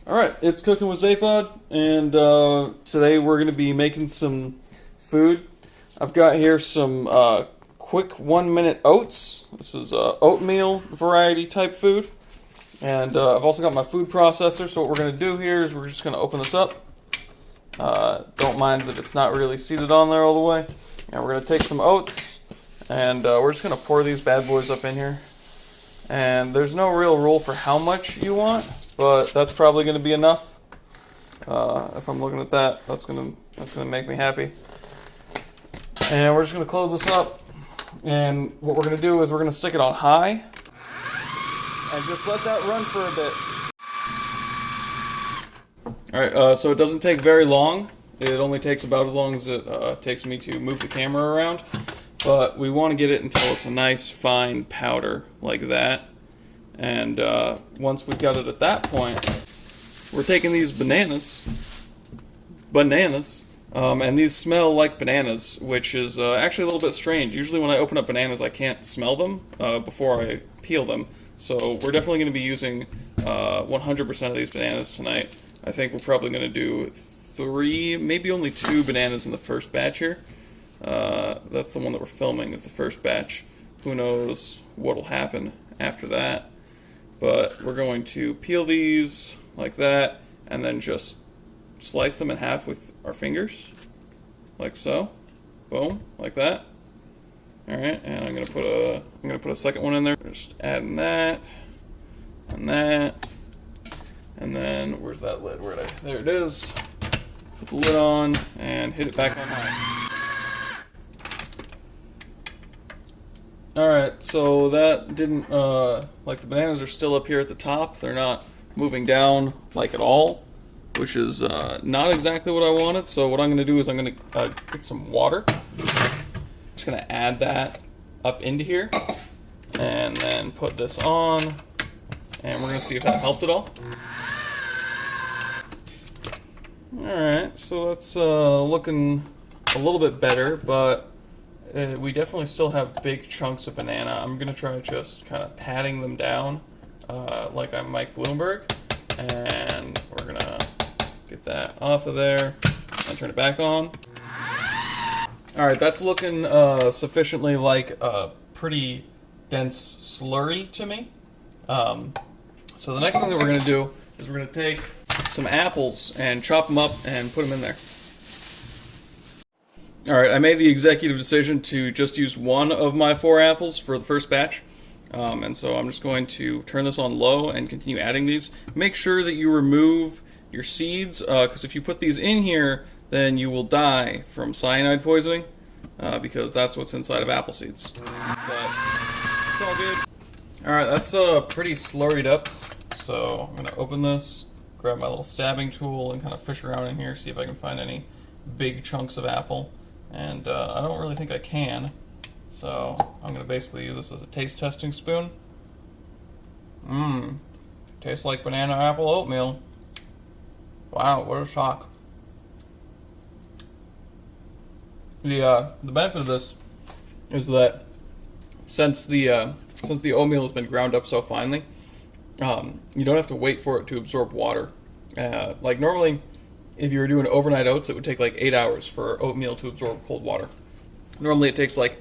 Alright, it's Cooking with Zaphod, and today we're going to be making some food. I've got here some quick 1 minute oats. This is oatmeal variety type food. And I've also got my food processor, so what we're going to do here is we're just going to open this up. Don't mind that it's not really seated on there all the way. And we're going to take some oats, and we're just going to pour these bad boys up in here. And there's no real rule for how much you want, but that's probably going to be enough. If I'm looking at that, that's gonna make me happy. And we're just gonna close this up. And what we're gonna do is we're gonna stick it on high and just let that run for a bit. All right, so it doesn't take very long. It only takes about as long as it takes me to move the camera around. But we want to get it until it's a nice fine powder like that. And once we've got it at that point, we're taking these bananas, and these smell like bananas, which is actually a little bit strange. Usually when I open up bananas, I can't smell them before I peel them. So we're definitely going to be using 100% of these bananas tonight. I think we're probably going to do 3, maybe only 2 bananas in the first batch here. That's the one that we're filming, is the first batch. Who knows what'll happen after that. But we're going to peel these like that, and then just slice them in half with our fingers, like so. Boom, like that. All right, and I'm gonna put a second one in there. Just adding that, and that, and then where's that lid? There it is. Put the lid on and hit it back on high. Alright, so that didn't, like the bananas are still up here at the top. They're not moving down, like at all, which is not exactly what I wanted. So what I'm going to do is I'm going to get some water. Just going to add that up into here, and then put this on, and we're going to see if that helped at all. Alright, so that's looking a little bit better, but we definitely still have big chunks of banana. I'm going to try just kind of patting them down like I'm Mike Bloomberg. And we're going to get that off of there and turn it back on. Alright, that's looking sufficiently like a pretty dense slurry to me. So the next thing that we're going to do is we're going to take some apples and chop them up and put them in there. Alright, I made the executive decision to just use one of my 4 apples for the first batch. And so I'm just going to turn this on low and continue adding these. Make sure that you remove your seeds, because if you put these in here, then you will die from cyanide poisoning, because that's what's inside of apple seeds. But it's all good. Alright, that's pretty slurried up. So I'm going to open this, grab my little stabbing tool, and kind of fish around in here, see if I can find any big chunks of apple. And I don't really think I can, so I'm going to basically use this as a taste testing spoon. Tastes like banana apple oatmeal. Wow, what a shock. The benefit of this is that since the oatmeal has been ground up so finely, you don't have to wait for it to absorb water. Like normally, if you were doing overnight oats, it would take like 8 hours for oatmeal to absorb cold water. Normally it takes like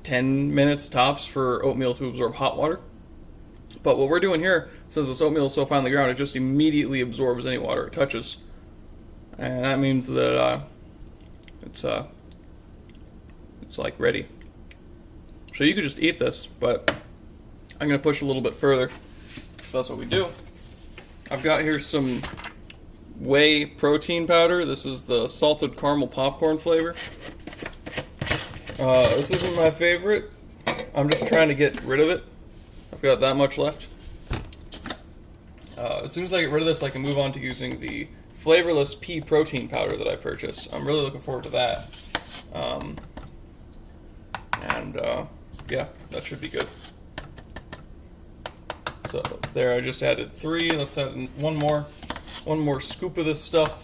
10 minutes tops for oatmeal to absorb hot water. But what we're doing here, since this oatmeal is so finely ground, it just immediately absorbs any water it touches. And that means that it's like ready. So you could just eat this, but I'm going to push a little bit further, because that's what we do. I've got here some whey protein powder. This is the salted caramel popcorn flavor. This isn't my favorite. I'm just trying to get rid of it. I've got that much left. As soon as I get rid of this, I can move on to using the flavorless pea protein powder that I purchased. I'm really looking forward to that. Yeah, that should be good. So there, I just added 3. Let's add one more scoop of this stuff.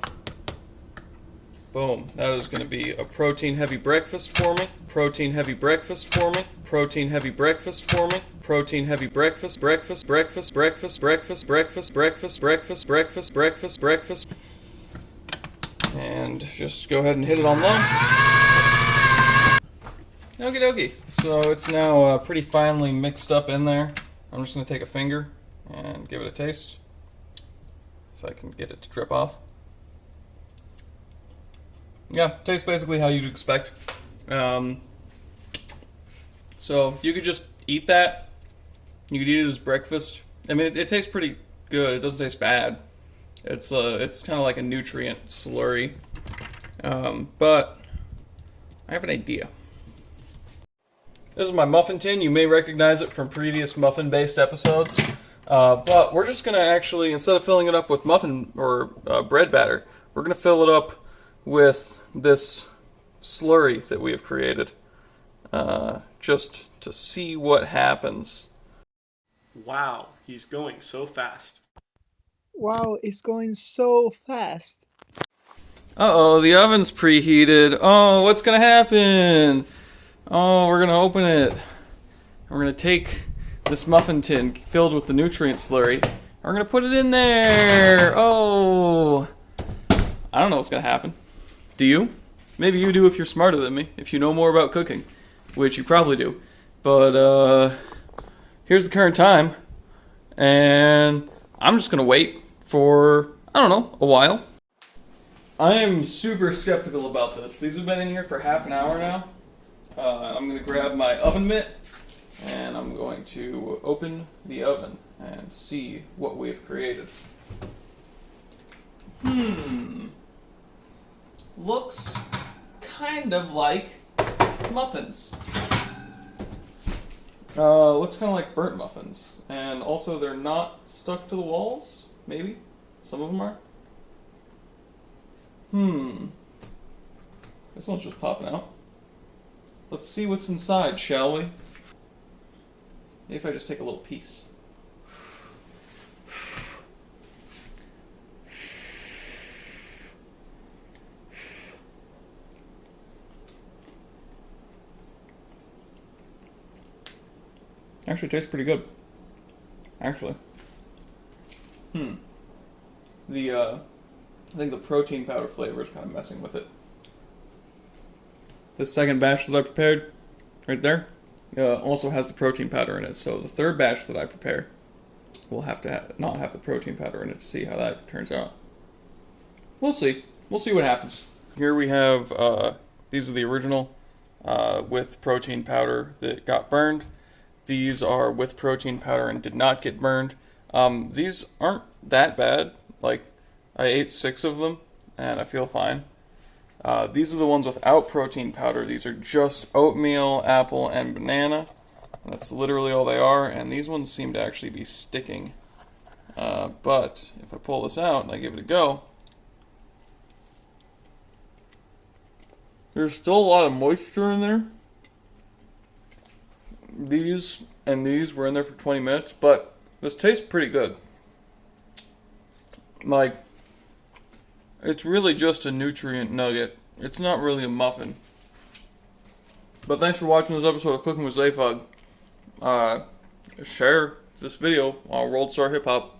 Boom. That is going to be a protein-heavy breakfast for me. Protein-heavy breakfast for me. Protein-heavy breakfast for me. Protein-heavy breakfast, breakfast, breakfast, breakfast, breakfast, breakfast, breakfast, breakfast, breakfast, breakfast, breakfast. And just go ahead and hit it on low. Okie dokie. So it's now pretty finely mixed up in there. I'm just going to take a finger and give it a taste. If I can get it to drip off. Yeah, tastes basically how you'd expect. So you could just eat that. You could eat it as breakfast. I mean, it tastes pretty good. It doesn't taste bad. It's kind of like a nutrient slurry. But I have an idea. This is my muffin tin. You may recognize it from previous muffin-based episodes. But we're just going to actually, instead of filling it up with muffin or bread batter, we're going to fill it up with this slurry that we have created, just to see what happens. Wow, he's going so fast. Wow, it's going so fast. Uh-oh, the oven's preheated. Oh, what's gonna happen? Oh, we're gonna open it. We're gonna take this muffin tin filled with the nutrient slurry, and we're gonna put it in there. Oh, I don't know what's gonna happen. Do you? Maybe you do if you're smarter than me, if you know more about cooking, which you probably do. But here's the current time, and I'm just gonna wait for, I don't know, a while. I am super skeptical about this. These have been in here for half an hour now. I'm gonna grab my oven mitt, and I'm going to open the oven and see what we've created. Looks kind of like muffins. Looks kind of like burnt muffins. And also they're not stuck to the walls, maybe? Some of them are. This one's just popping out. Let's see what's inside, shall we? Maybe if I just take a little piece. Actually tastes pretty good. Actually. I think the protein powder flavor is kind of messing with it. The second batch that I prepared, right there, also has the protein powder in it. So the third batch that I prepare will have to not have the protein powder in it to see how that turns out. We'll see. We'll see what happens. Here we have, these are the original with protein powder that got burned. These are with protein powder and did not get burned. These aren't that bad. Like, I ate 6 of them, and I feel fine. These are the ones without protein powder. These are just oatmeal, apple, and banana. That's literally all they are, and these ones seem to actually be sticking. But if I pull this out and I give it a go, there's still a lot of moisture in there. These and these were in there for 20 minutes, but this tastes pretty good. Like, it's really just a nutrient nugget. It's not really a muffin. But thanks for watching this episode of Cooking with Zaphod. Share this video on World Star Hip Hop.